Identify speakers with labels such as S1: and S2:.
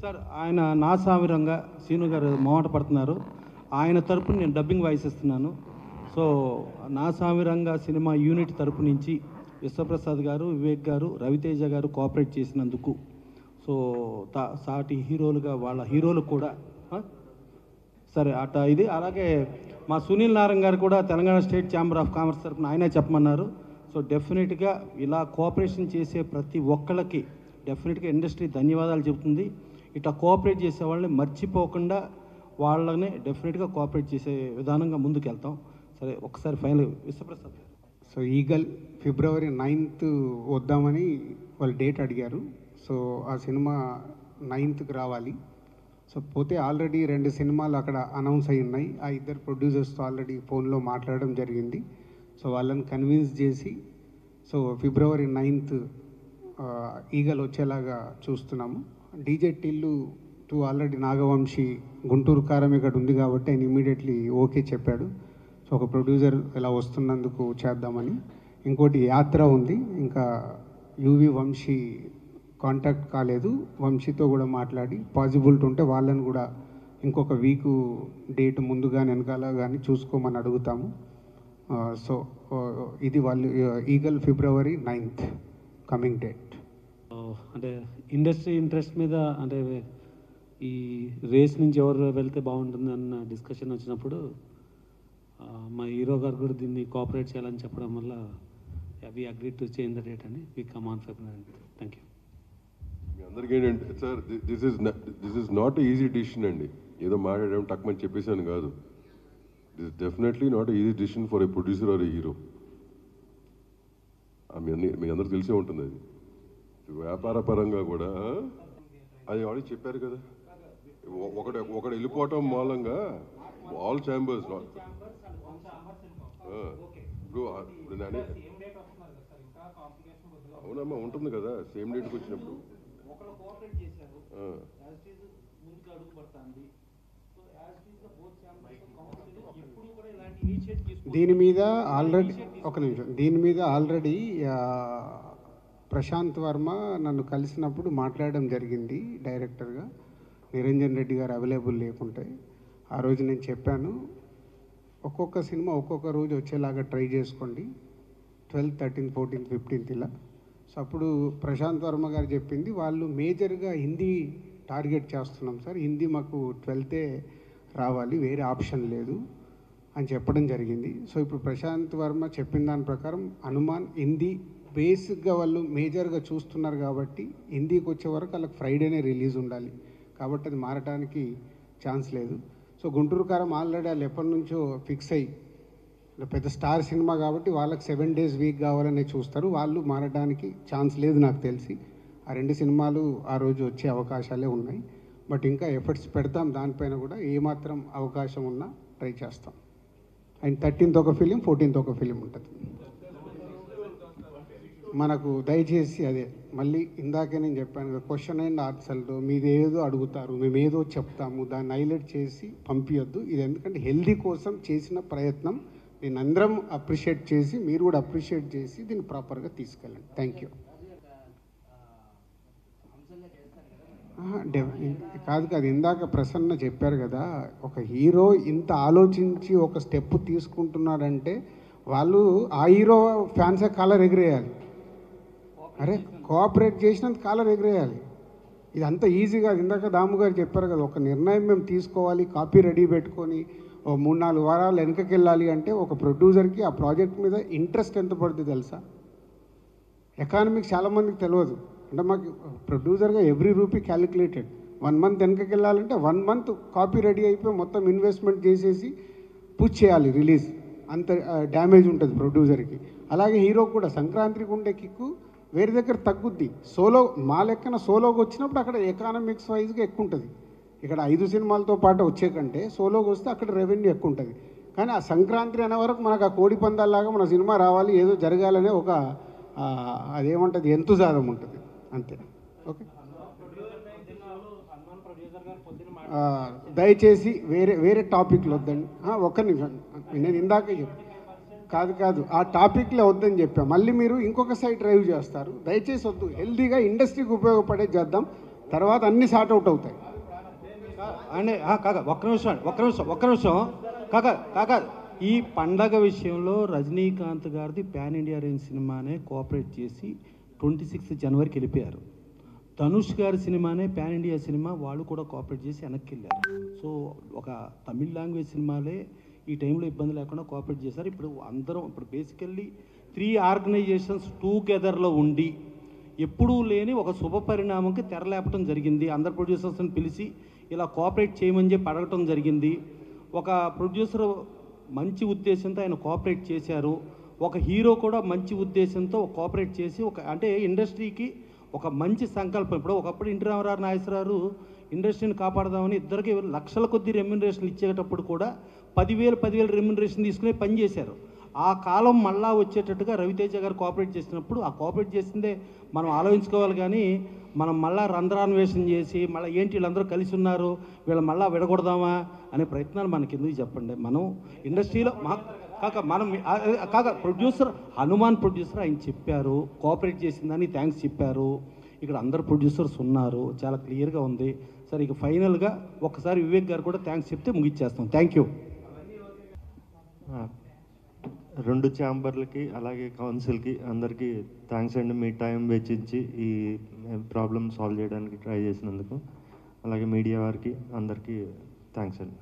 S1: Sir ఆయన నా సామిరంగా scene గారు మొహమాట పడుతున్నారు. ఆయన తరపున నేను డబ్బింగ్ వాయిస్ ఇస్తున్నాను. సో నా సామిరంగా సినిమా యూనిట్ తరపు నుంచి విశ్వప్రసాద్ గారు, వివేక్ గారు, రవితేజ గారు కోఆపరేట్ చేసినందుకు సో సాటి హీరోలుగా వాళ్ళ హీరోలు కూడా సరే అట ఇది. అలాగే మా సునీల్ నారాయణ గారు కూడా Telangana state chamber of commerce తరపున ఆయనే చెప్పమన్నారు. సో డెఫినెట్గా ఇలా కోఆపరేషన్ చేసే ప్రతి ఒక్కళ్ళకి డెఫినెట్గా ఇండస్ట్రీ ధన్యవాదాలు చెబుతుంది. ఇట్లా కోఆపరేట్ చేసే వాళ్ళని మర్చిపోకుండా వాళ్ళని డెఫినెట్గా కోఆపరేట్ చేసే విధానంగా ముందుకు వెళ్తాం. సరే ఒకసారి ఫైనల్ విశ్వప్రసాద్ గారు.
S2: సో ఈగల్ February 9th వద్దామని వాళ్ళు డేట్ అడిగారు. సో ఆ సినిమా 9th రావాలి. సో పోతే ఆల్రెడీ 2 సినిమాలు అక్కడ అనౌన్స్ అయి ఉన్నాయి. ఆ ఇద్దరు ప్రొడ్యూసర్స్తో ఆల్రెడీ ఫోన్లో మాట్లాడడం జరిగింది. సో వాళ్ళని కన్విన్స్ చేసి సో February 9th ఈగల్ వచ్చేలాగా చూస్తున్నాము. డీజే టిల్లు 2 ఆల్రెడీ నాగవంశీ గుంటూరు కారం ఇక్కడ ఉంది కాబట్టి ఆయన ఇమీడియట్లీ ఓకే చెప్పాడు. సో ఒక ప్రొడ్యూసర్ ఇలా వస్తున్నందుకు చేద్దామని. ఇంకోటి యాత్ర ఉంది, ఇంకా యువి వంశీ కాంటాక్ట్ కాలేదు. వంశీతో కూడా మాట్లాడి పాసిబిలిటీ ఉంటే వాళ్ళని కూడా ఇంకొక వీకు డేట్ ముందుగా వెనకాల కానీ చూసుకోమని అడుగుతాము. సో ఇది వాళ్ళు eagle February 9th coming date.
S3: అంటే ఇండస్ట్రీ ఇంట్రెస్ట్ మీద అంటే ఈ రేస్ నుంచి ఎవరు వెళ్తే బాగుంటుంది అన్న డిస్కషన్ వచ్చినప్పుడు మా హీరో గారు కూడా దీన్ని కోఆపరేట్ చేయాలని చెప్పడం వల్ల we agree to change the date అని we come on February. Thank you.
S4: మీ అందరికీ ఏంటంటే sir this is not easy decision అండి. ఏదో మాట్లాడడం టక్మని చెప్పేసాను కాదు. This definitely not easy decision for a producer or a hero. మీ అందరికి తెలిసే ఉంటుంది అది. వ్యాపార పరంగా కూడా అది ఆల్రెడీ చెప్పారు కదా. ఒకడు వెళ్ళిపోవటం మూలంగా ఆల్ ఛాంబర్స్ అవునమ్మా ఉంటుంది కదా సేమ్ డేట్కి వచ్చినప్పుడు.
S2: దీని మీద ఆల్రెడీ దీని మీద ఆల్రెడీ ప్రశాంత్ వర్మ నన్ను కలిసినప్పుడు మాట్లాడడం జరిగింది డైరెక్టర్గా. నిరంజన్ రెడ్డి గారు అవైలబుల్ లేకుంటే ఆ రోజు నేను చెప్పాను, ఒక్కొక్క సినిమా ఒక్కొక్క రోజు వచ్చేలాగా ట్రై చేసుకోండి, 12th, 13th, 14th, 15th ఇలా. సో అప్పుడు ప్రశాంత్ వర్మ గారు చెప్పింది, వాళ్ళు మేజర్గా హిందీ టార్గెట్ చేస్తున్నాం సార్, హిందీ మాకు 12th రావాలి, వేరే ఆప్షన్ లేదు అని చెప్పడం జరిగింది. సో ఇప్పుడు ప్రశాంత్ వర్మ చెప్పిన దాని ప్రకారం హనుమాన్ హిందీ బేసిక్గా వాళ్ళు మేజర్గా చూస్తున్నారు కాబట్టి హిందీకి వచ్చే వరకు వాళ్ళకి ఫ్రైడేనే రిలీజ్ ఉండాలి కాబట్టి అది మారడానికి ఛాన్స్ లేదు. సో గుంటూరు కారం ఆల్రెడీ వాళ్ళు ఎప్పటి నుంచో ఫిక్స్ అయ్యి పెద్ద స్టార్ సినిమా కాబట్టి వాళ్ళకి 7 days వీక్ కావాలనే చూస్తారు. వాళ్ళు మారడానికి ఛాన్స్ లేదు నాకు తెలిసి. ఆ 2 సినిమాలు ఆ రోజు వచ్చే అవకాశాలే ఉన్నాయి. బట్ ఇంకా ఎఫర్ట్స్ పెడతాం దానిపైన కూడా, ఏమాత్రం అవకాశం ఉన్నా ట్రై చేస్తాం. అండ్ 13th ఒక ఫిలిం, 14th ఒక ఫిలిం ఉంటుంది మనకు. దయచేసి అదే మళ్ళీ ఇందాకే నేను చెప్పాను కదా, క్వశ్చన్ అండ్ ఆన్సర్లో మీది ఏదో అడుగుతారు, మేము ఏదో చెప్తాము, దాన్ని హైలైట్ చేసి పంపించద్దు. ఇది ఎందుకంటే హెల్దీ కోసం చేసిన ప్రయత్నం, నేను అందరం అప్రిషియేట్ చేసి మీరు కూడా అప్రిషియేట్ చేసి దీన్ని ప్రాపర్గా తీసుకెళ్ళండి. Thank you. కాదు ఇందాక ప్రసన్న చెప్పారు కదా, ఒక హీరో ఇంత ఆలోచించి ఒక స్టెప్ తీసుకుంటున్నాడంటే వాళ్ళు ఆ హీరో ఫ్యాన్సే కాలర్ ఎగిరేయాలి. అరే కోఆపరేట్ చేసినంత కాలర్ ఎగిరేయాలి. ఇది అంత ఈజీగా, ఇందాక దాము గారు చెప్పారు కదా, ఒక నిర్ణయం మేము తీసుకోవాలి, కాపీ రెడీ పెట్టుకొని ఓ 3-4 వారాలు వెనకకి వెళ్ళాలి అంటే ఒక ప్రొడ్యూసర్కి ఆ ప్రాజెక్ట్ మీద ఇంట్రెస్ట్ ఎంత పడుతుంది తెలుసా? ఎకానమిక్స్ చాలామందికి తెలియదు. అంటే మాకు ప్రొడ్యూసర్గా ఎవ్రీ రూపీ క్యాలిక్యులేటెడ్. 1 month వెనకకి వెళ్ళాలంటే 1 month కాపీ రెడీ అయిపోయి మొత్తం ఇన్వెస్ట్మెంట్ చేసేసి పుష్ చేయాలి రిలీజ్. అంత డ్యామేజ్ ఉంటుంది ప్రొడ్యూసర్కి. అలాగే హీరో కూడా సంక్రాంతికి ఉండే కిక్కు వేరే దగ్గర తగ్గుద్ది. సోలో మా లెక్కన సోలోకి వచ్చినప్పుడు అక్కడ ఎకానమిక్స్ వైజ్గా ఎక్కువ ఉంటుంది. ఇక్కడ 5 సినిమాలతో పాటు వచ్చే కంటే సోలోకి వస్తే అక్కడ రెవెన్యూ ఎక్కువ ఉంటుంది. కానీ ఆ సంక్రాంతి అనే వరకు మనకు ఆ కోడి పందాల్లాగా మన సినిమా రావాలి, ఏదో జరగాలనే ఒక అదేమంటుంది ఎంతుజాదం ఉంటుంది అంతే. ఓకే, దయచేసి వేరే టాపిక్లు వద్దండి. ఒక్క నిమిషం, నేను ఇందాక కాదు ఆ టాపిక్లో వద్దని చెప్పా. మళ్ళీ మీరు ఇంకొక సైడ్ డ్రైవ్ చేస్తారు. దయచేసి వద్దు, హెల్దీగా ఇండస్ట్రీకి ఉపయోగపడే చేద్దాం. తర్వాత అన్నీ సార్ట్ అవుట్ అవుతాయి.
S1: అంటే కాక ఒక్క నిమిషం కాక ఈ పండగ విషయంలో రజనీకాంత్ గారిది పాన్ ఇండియా రేంజ్ సినిమానే కోఆపరేట్ చేసి 26 జనవరికి వెళ్ళిపోయారు. ధనుష్ గారి సినిమానే పాన్ ఇండియా సినిమా, వాళ్ళు కూడా కోఆపరేట్ చేసి వెనక్కి వెళ్ళారు. సో ఒక తమిళ్ లాంగ్వేజ్ సినిమాలే ఈ టైంలో ఇబ్బంది లేకుండా కోఆపరేట్ చేశారు. ఇప్పుడు బేసికల్లీ 3 ఆర్గనైజేషన్స్ టుగెదర్లో ఉండి ఎప్పుడూ లేని ఒక శుభ పరిణామంకి తెరలేపటం జరిగింది. అందరు ప్రొడ్యూసర్స్ని పిలిచి ఇలా కోఆపరేట్ చేయమని చెప్పి అడగటం జరిగింది. ఒక ప్రొడ్యూసర్ మంచి ఉద్దేశంతో ఆయన కోఆపరేట్ చేశారు. ఒక హీరో కూడా మంచి ఉద్దేశంతో కోఆపరేట్ చేసి అంటే ఇండస్ట్రీకి ఒక మంచి సంకల్పం. ఇప్పుడు ఒకప్పుడు ఎన్టీ రామారావు నాగేశ్వరరావు ఇండస్ట్రీని కాపాడదామని ఇద్దరికి లక్షల కొద్ది రెమ్యునరేషన్ ఇచ్చేటప్పుడు కూడా 10,000 రెమ్యునరేషన్ తీసుకుని పనిచేశారు. ఆ కాలం మళ్ళా వచ్చేటట్టుగా రవితేజ గారు కోఆపరేట్ చేసినప్పుడు ఆ కోఆపరేట్ చేసిందే మనం ఆలోచించుకోవాలి. కానీ మనం మళ్ళా రంధ్రాన్వేషణ చేసి మళ్ళీ ఏంటి వీళ్ళందరూ కలిసి ఉన్నారు, వీళ్ళు మళ్ళీ విడగొడదామా అనే ప్రయత్నాలు మనకి ఎందుకు చెప్పండి. మనం ఇండస్ట్రీలో కాక ప్రొడ్యూసర్ హనుమాన్ ప్రొడ్యూసర్ ఆయన చెప్పారు, కోఆపరేట్ చేసిందని థ్యాంక్స్ చెప్పారు. ఇక్కడ అందరు ప్రొడ్యూసర్స్ ఉన్నారు, చాలా క్లియర్గా ఉంది. సరే ఇక ఫైనల్గా ఒక్కసారి వివేక్ గారు కూడా థ్యాంక్స్ చెప్తే ముగిచ్చేస్తాం. Thank you.
S5: 2 ఛాంబర్లకి అలాగే కౌన్సిల్కి అందరికీ థ్యాంక్స్ అండి. మీ టైం వెచ్చించి ఈ ప్రాబ్లమ్ సాల్వ్ చేయడానికి ట్రై చేసినందుకు. అలాగే మీడియా వారికి అందరికీ థ్యాంక్స్ అండి.